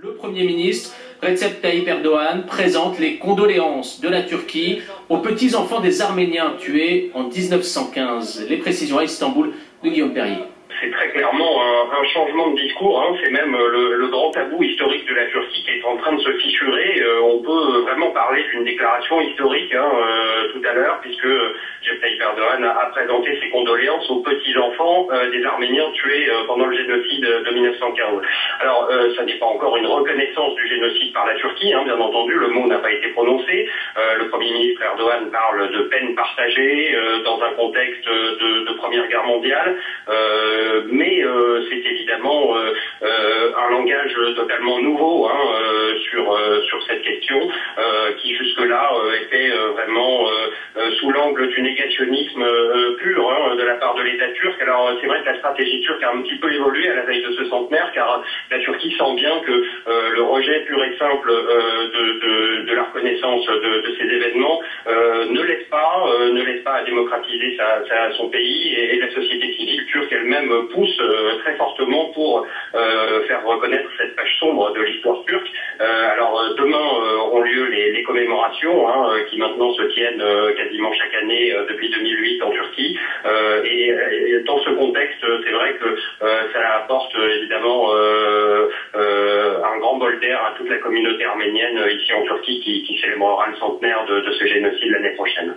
Le Premier ministre Recep Tayyip Erdogan présente les condoléances de la Turquie aux petits-enfants des Arméniens tués en 1915. Les précisions à Istanbul de Guillaume Perrier. C'est très clairement un changement de discours, c'est même le grand tabou historique de la Turquie qui est en train de se fissurer. On peut vraiment parler d'une déclaration historique tout à l'heure, puisque Recep Tayyip Erdogan a présenté ses condoléances aux petits-enfants des Arméniens tués pendant le génocide de 1915. Alors, ça n'est pas encore une reconnaissance du génocide par la Turquie, bien entendu, le mot n'a pas été prononcé. Le Premier ministre Erdogan parle de peine partagée dans un contexte de Première Guerre mondiale. Mais c'est évidemment un langage totalement nouveau sur cette question qui jusque-là était vraiment sous l'angle du négationnisme pur de la part de l'État turc. Alors c'est vrai que la stratégie turque a un petit peu évolué à la veille de ce centenaire, car la Turquie sent bien que le rejet pur et simple de la reconnaissance de ces événements ne l'aide pas à démocratiser son pays, et la société civile turque elle-même pousse très fortement pour faire reconnaître cette page sombre de l'histoire turque. Alors demain auront lieu les commémorations qui maintenant se tiennent quasiment chaque année depuis 2008 en Turquie, et dans ce contexte c'est vrai que ça apporte évidemment un grand bol d'air à toute la communauté arménienne ici en Turquie qui célébrera le centenaire de ce génocide l'année prochaine.